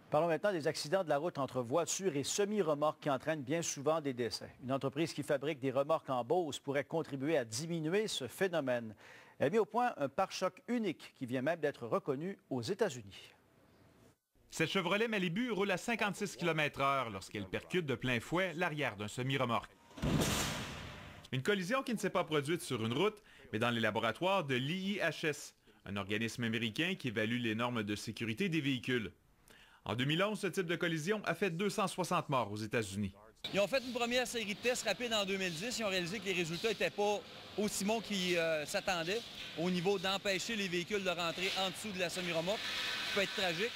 Parlons maintenant des accidents de la route entre voitures et semi-remorques qui entraînent bien souvent des décès. Une entreprise qui fabrique des remorques en Beauce pourrait contribuer à diminuer ce phénomène. Elle a mis au point un pare-choc unique qui vient même d'être reconnu aux États-Unis. Cette Chevrolet Malibu roule à 56 km/h lorsqu'elle percute de plein fouet l'arrière d'un semi-remorque. Une collision qui ne s'est pas produite sur une route, mais dans les laboratoires de l'IIHS, un organisme américain qui évalue les normes de sécurité des véhicules. En 2011, ce type de collision a fait 260 morts aux États-Unis. Ils ont fait une première série de tests rapides en 2010. Ils ont réalisé que les résultats n'étaient pas aussi bons qu'ils s'attendaient au niveau d'empêcher les véhicules de rentrer en dessous de la semi-remorque, qui peut être tragique.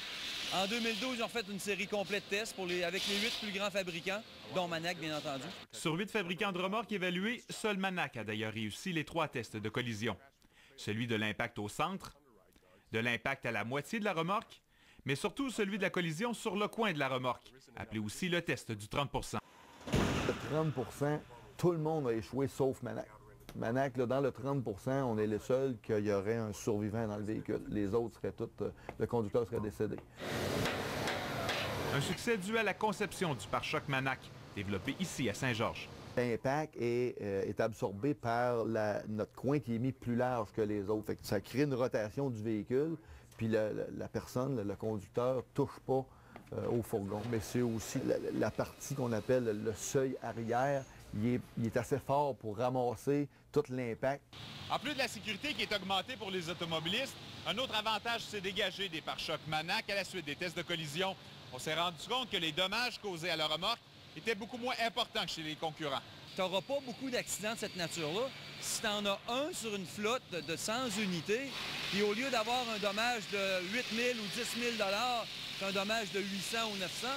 En 2012, ils ont fait une série complète de tests avec les 8 plus grands fabricants, dont Manac, bien entendu. Sur 8 fabricants de remorques évalués, seul Manac a d'ailleurs réussi les 3 tests de collision. Celui de l'impact au centre, de l'impact à la moitié de la remorque, mais surtout celui de la collision sur le coin de la remorque, appelé aussi le test du 30 %. Le 30 %, tout le monde a échoué sauf Manac. Manac, là, dans le 30 %, on est les seuls qu'il y aurait un survivant dans le véhicule. Les autres seraient tous, le conducteur serait décédé. Un succès dû à la conception du pare-choc Manac, développé ici à Saint-Georges. L'impact est absorbé par notre coin qui est mis plus large que les autres. Fait que ça crée une rotation du véhicule, puis la personne, le conducteur, ne touche pas au fourgon. Mais c'est aussi la partie qu'on appelle le seuil arrière. Il est assez fort pour ramasser tout l'impact. En plus de la sécurité qui est augmentée pour les automobilistes, un autre avantage s'est dégagé des pare-chocs Manac à la suite des tests de collision. On s'est rendu compte que les dommages causés à la remorque étaient beaucoup moins importants que chez les concurrents. Tu n'auras pas beaucoup d'accidents de cette nature-là si tu en as un sur une flotte de 100 unités, puis au lieu d'avoir un dommage de 8 000 ou 10 000 c'est un dommage de 800 ou 900,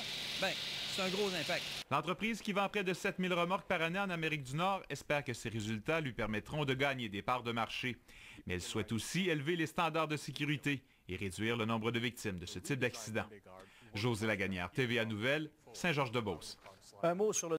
bien, c'est un gros impact. L'entreprise qui vend près de 7 000 remorques par année en Amérique du Nord espère que ces résultats lui permettront de gagner des parts de marché. Mais elle souhaite aussi élever les standards de sécurité et réduire le nombre de victimes de ce type d'accident. José Lagagnière, TVA Nouvelles, Saint-Georges-de-Beauce. Un mot sur le